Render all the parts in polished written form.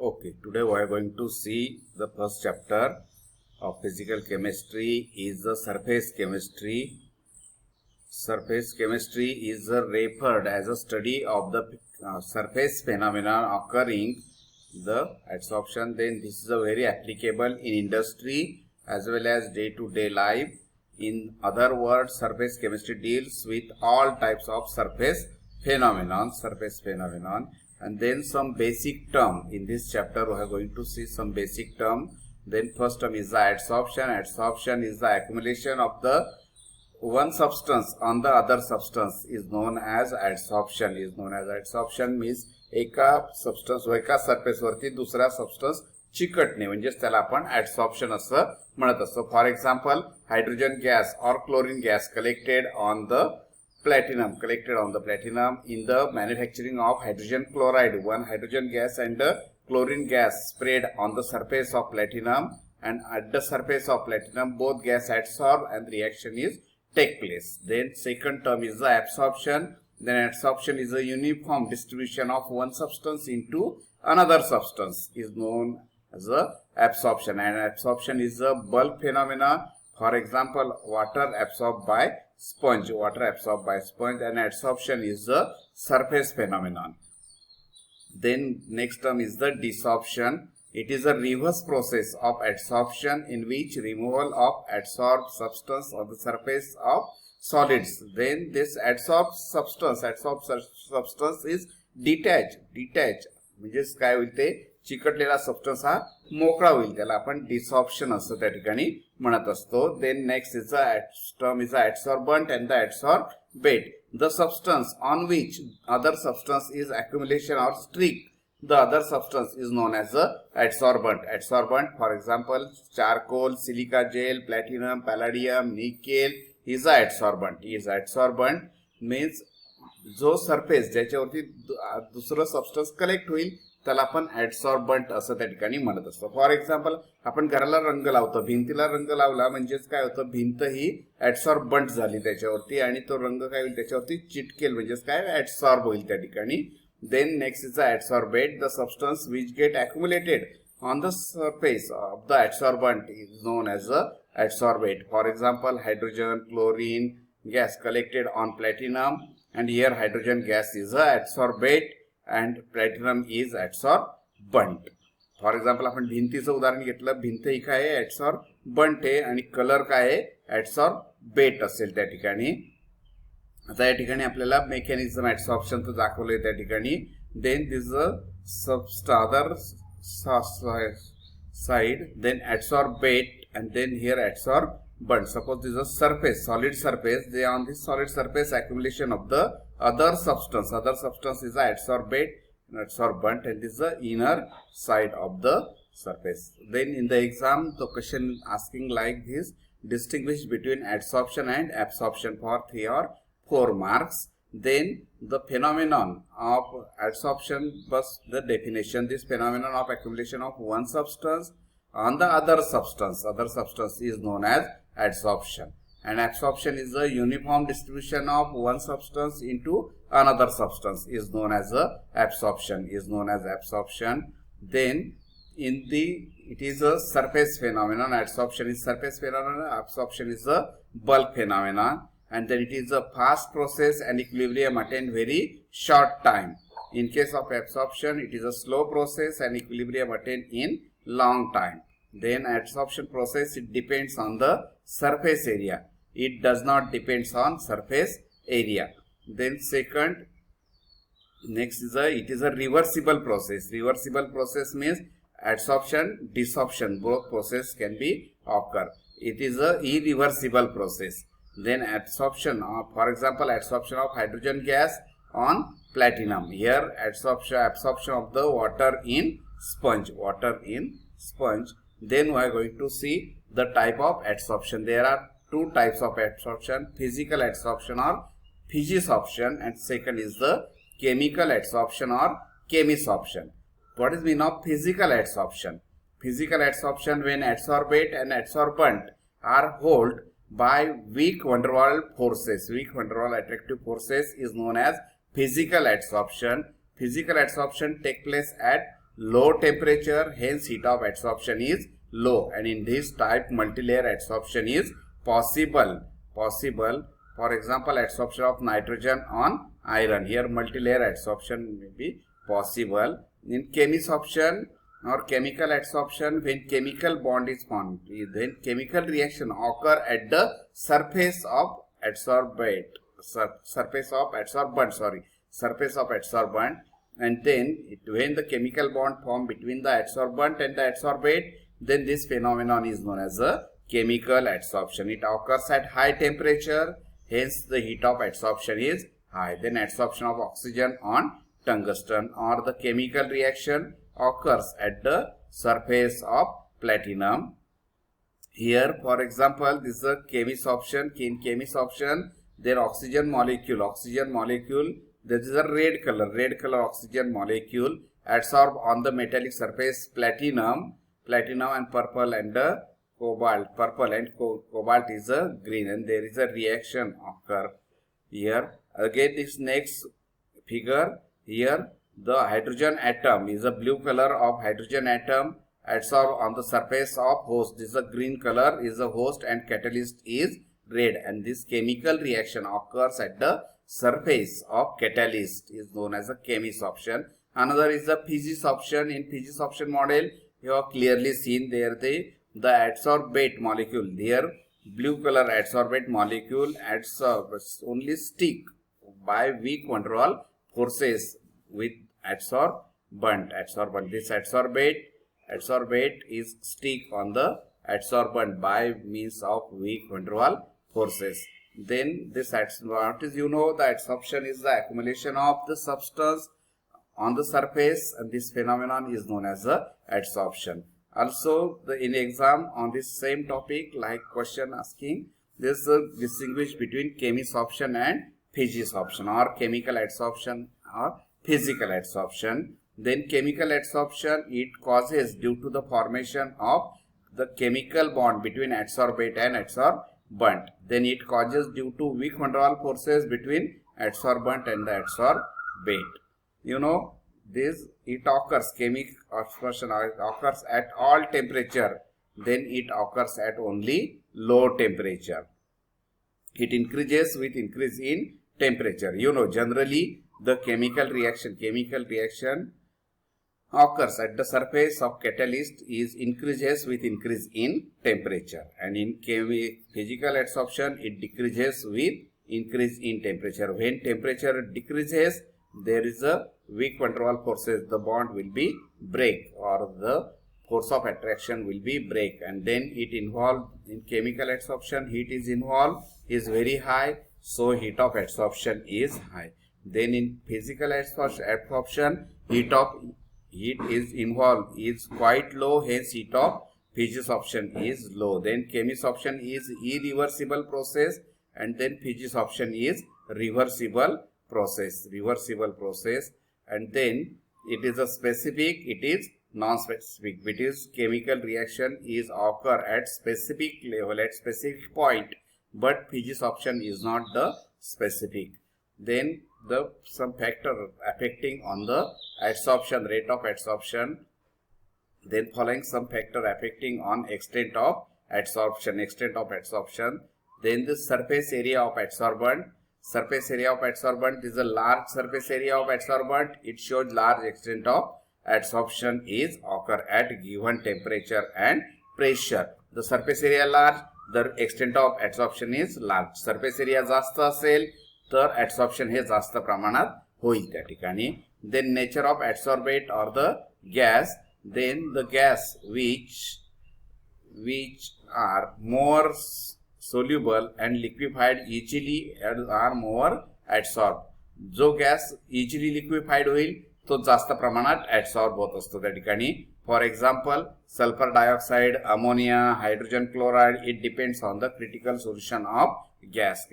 Okay, today we are going to see the first chapter of physical chemistry is the surface chemistry. Surface chemistry is referred as a study of the surface phenomena occurring the adsorption. Then this is a very applicable in industry as well as day-to-day life. In other words, surface chemistry deals with all types of surface phenomenon. And then some basic term. In this chapter we are going to see some basic term. Then first term is the adsorption. Adsorption is the accumulation of the one substance on the other substance is known as adsorption. Adsorption means एका substance व एका surface वरती दुसरा substance चिकटणे म्हणजेच त्याला आपण adsorption असं म्हणत असतो. फॉर एक्झाम्पल हायड्रोजन गॅस और chlorine gas collected on the platinum in the manufacturing of hydrogen chloride. One hydrogen gas and chlorine gas sprayed on the surface of platinum, and at the surface of platinum both gas adsorb and reaction is take place. Then second term is the absorption. Then adsorption is a uniform distribution of one substance into another substance is known as a absorption, and absorption is a bulk phenomena. For example, water absorbed by sponge, and adsorption is the surface phenomenon. Then next term is the desorption. It is a reverse process of adsorption in which removal of adsorbed substance on the surface of solids. Then this adsorbed substance is detached. म्हणजेच काय होईल ते चिकटलेला substance हा मोकळा होईल, त्याला आपण desorption असं त्या ठिकाणी म्हणत असतो. Then next is term is adsorbent and the adsorbate. The substance on which other substance is accumulation or streak, the other substance is known as a adsorbent. For example, charcoal, silica gel, platinum, palladium, nickel is a adsorbent. Means जो surface ज्याच्यावरती दुसरं substance collect होईल त्याला आपण adsorbent असं त्या ठिकाणी म्हणत असतो. फॉर एक्झाम्पल आपण घराला रंग लावतो, भिंतीला रंग लावला म्हणजेच काय होतं, भिंत ही adsorbent झाली त्याच्यावरती आणि तो रंग काय होईल त्याच्यावरती चिटकेल म्हणजेच काय adsorb होईल त्या ठिकाणी. Then next is adsorbate. The substance which get accumulated on the surface of the adsorbent is known as a adsorbate. For example, hydrogen, chlorine gas collected on platinum, and here hydrogen gas is a adsorbate and platinum is adsorbent. For example आपण भिंतीचं उदाहरण घेतलं, भिंत ही काय आहे adsorbent आहे आणि colour काय आहे adsorbate असेल त्या ठिकाणी. आता या ठिकाणी आपल्याला मेकॅनिझम adsorption तर दाखवलंय त्या ठिकाणी. Then this other side, then adsorbate, and then here adsorbent. Suppose this is a surface, solid surface. They on this solid surface accumulation of the other substance is adsorbate and adsorbent, and this is the inner side of the surface. Then in the exam the question asking like this: distinguish between adsorption and absorption for 3 or 4 marks. Then the phenomenon of adsorption was the definition. This phenomenon of accumulation of one substance on the other substance is known as adsorption, and absorption is the uniform distribution of one substance into another substance is known as absorption. Then it is a surface phenomenon. Adsorption is surface phenomenon, absorption is a bulk phenomenon, and then it is a fast process and equilibrium attained very short time. In case of absorption, it is a slow process and equilibrium attained in long time. Then adsorption process, it depends on the surface area. It does not depends on surface area. Then next is it is a reversible process. Reversible process means adsorption, desorption, both process can be occur. It is a irreversible process. Then adsorption, for example, adsorption of hydrogen gas on platinum. Here absorption of the water in sponge. Then we are going to see the type of adsorption. There are 2 types of adsorption: physical adsorption or physisorption, and second is the chemical adsorption or chemisorption. What is mean of physical adsorption? Physical adsorption, when adsorbate and adsorbent are held by weak van der Waals forces, weak van der Waals attractive forces, is known as physical adsorption. Physical adsorption take place at low temperature, hence heat of adsorption is low, and in this type multilayer adsorption is possible. For example, adsorption of nitrogen on iron, here multilayer adsorption may be possible. In chemisorption or chemical adsorption, when chemical bond is formed, then chemical reaction occur at the surface of adsorbent, and then when the chemical bond formed between the adsorbent and the adsorbate, then this phenomenon is known as a chemical adsorption. It occurs at high temperature, hence the heat of adsorption is high. Then adsorption of oxygen on tungsten, or the chemical reaction occurs at the surface of platinum. Here, for example, this is a chemisorption. In chemisorption, their oxygen molecule, there is a red color oxygen molecule adsorb on the metallic surface platinum and purple, and cobalt. Purple and cobalt is a green, and there is a reaction occur here. Again, this next figure, here the hydrogen atom is a blue color of hydrogen atom adsorb on the surface of host. This is a green color is a host, and catalyst is red, and this chemical reaction occurs at the surface of catalyst is known as a chemisorption. Another is the physisorption. In physisorption model, you have clearly seen there the adsorbate molecule. Here blue color adsorbate molecule adsorbs only stick by weak van der Waals forces with adsorbent. This adsorbate is stick on the adsorbent by means of weak van der Waals forces. Then this the adsorption is the accumulation of the substance on the surface, and this phenomenon is known as the adsorption. Also, in exam on this same topic, like question asking, this distinguish between chemisorption and physisorption, or chemical adsorption or physical adsorption. Then chemical adsorption, it causes due to the formation of the chemical bond between adsorbate and adsorbent. Then it causes due to weak van der Waals forces between adsorbent and the adsorbate. This it occurs, chemical adsorption occurs at all temperature, then it occurs at only low temperature. It increases with increase in temperature. Generally the chemical reaction occurs at the surface of catalyst is increases with increase in temperature, and in physical adsorption it decreases with increase in temperature. When temperature decreases, there is a weak van der Waals forces, the bond will be break, or the force of attraction will be break, and then it involved in chemical adsorption, heat is involved, is very high, so heat of adsorption is high. Then in physical adsorption, heat is involved is quite low, hence heat of physisorption is low. Then chemisorption is irreversible process, and then physisorption is reversible process, and then it is a specific, it is non-specific, which is chemical reaction is occur at specific level, at specific point, but physisorption is not the specific. Then some factor affecting on the adsorption, rate of adsorption. Then following some factor affecting on extent of adsorption. Then the surface area of adsorbent. Surface area of adsorbent is a large surface area of adsorbent. It shows large extent of adsorption is occur at given temperature and pressure. The surface area large, the extent of adsorption is large. Surface area जास्त असेल तर adsorption हे जास्त प्रमाणात होईल त्या ठिकाणी. Then nature of adsorbate or the gas. Then the gas which are more soluble and liquefied easily are more adsorbed. जो gas easily liquefied होईल तो जास्त प्रमाणात adsorb होत असतो त्या ठिकाणी. For example, sulfur dioxide, ammonia, hydrogen chloride, it depends on the critical solution of gas.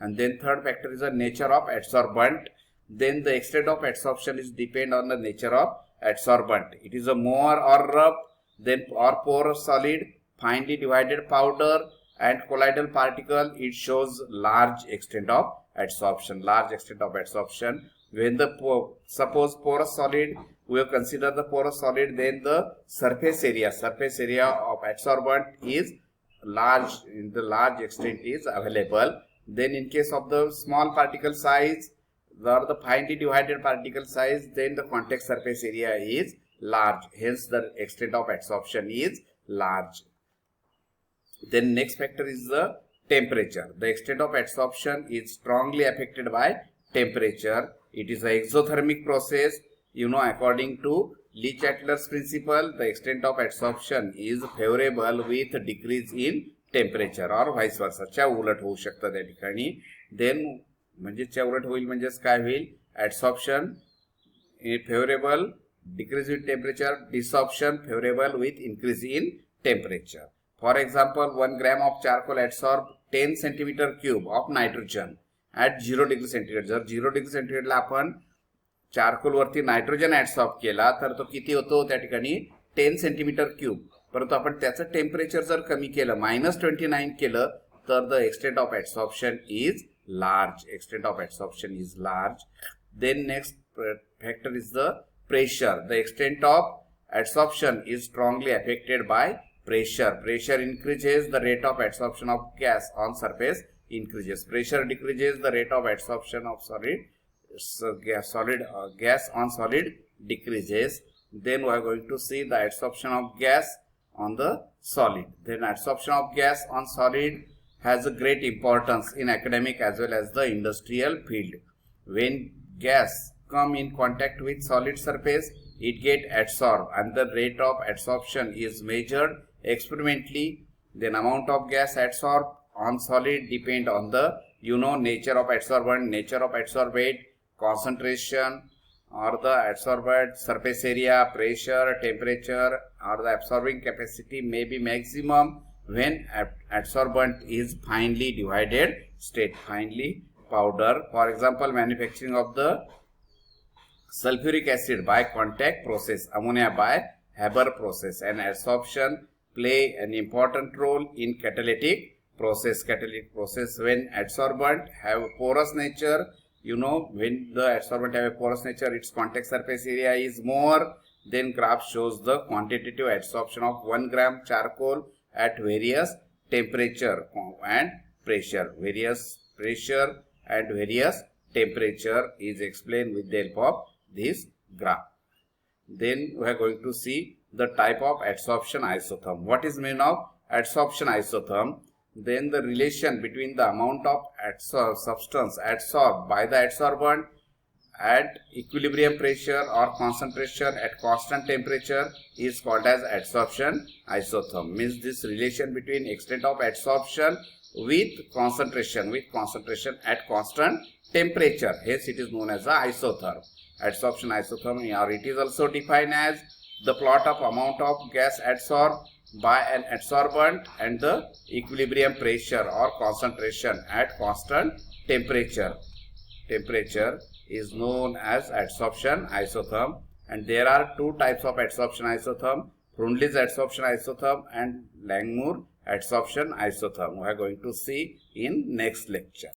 And then third factor is the nature of adsorbent. Then the extent of adsorption is depend on the nature of adsorbent. It is a more or rough, then or porous solid, finely divided powder, and colloidal particle. It shows large extent of adsorption. When the suppose porous solid we have considered the porous solid, then the surface area of adsorbent is large, in the large extent is available. Then in case of the small particle size or the finely divided particle size, then the contact surface area is large, hence the extent of adsorption is large. Then next factor is the temperature. The extent of adsorption is strongly affected by temperature. It is an exothermic process. According to Le-Chatelier's principle, the extent of adsorption is favorable with decrease in temperature or vice versa. च्या उलट होऊ शकतं त्या ठिकाणी. Then म्हणजे च्या उलट होईल म्हणजेच काय होईल? Adsorption favorable, decrease in temperature, desorption favorable with increase in temperature. For example, 1 gram of charcoal adsorbs 10 centimeter cube of nitrogen at 0 degree centigrade. जर 0 degree centigrade ला आपण चारकोल वरती नायट्रोजन ऍडसॉर्ब केला तर तो किती होतो त्या ठिकाणी 10 सेंटीमीटर क्यूब. परंतु आपण त्याचं टेम्परेचर जर कमी केलं -29 केलं तर the extent of adsorption is large. Extent of adsorption is large. Then next factor is the pressure. The extent of adsorption is strongly affected by pressure. Pressure increases, the rate of adsorption of gas on surface increases. Pressure decreases, the rate of adsorption of gas on solid decreases. Then we are going to see the adsorption of gas on the solid. Then adsorption of gas on solid has a great importance in academic as well as the industrial field. When gas come in contact with solid surface, it get adsorbed and the rate of adsorption is measured experimentally. Then amount of gas adsorbed on solid depend on the nature of adsorbent, nature of adsorbate, concentration or the adsorbed surface area, pressure, temperature or the absorbing capacity may be maximum when adsorbent is finely divided state, finely powder. For example, manufacturing of the sulfuric acid by contact process, ammonia by Haber process, and adsorption play an important role in catalytic process. Catalytic process, when adsorbent have porous nature, when the adsorbent have a porous nature, its contact surface area is more. Then graph shows the quantitative adsorption of 1 gram charcoal at various temperature and pressure. Various pressure and various temperature is explained with the help of this graph. Then we are going to see the type of adsorption isotherm. What is mean of adsorption isotherm? Then the relation between the amount of substance adsorbed by the adsorbent at equilibrium pressure or concentration at constant temperature is called as adsorption isotherm. Means this relation between extent of adsorption with concentration at constant temperature. Hence it is known as the isotherm. Adsorption isotherm, or it is also defined as the plot of amount of gas adsorbed by an adsorbent and the equilibrium pressure or concentration at constant temperature. Temperature is known as adsorption isotherm, and there are two types of adsorption isotherm: Freundlich adsorption isotherm and Langmuir adsorption isotherm. We are going to see in next lecture.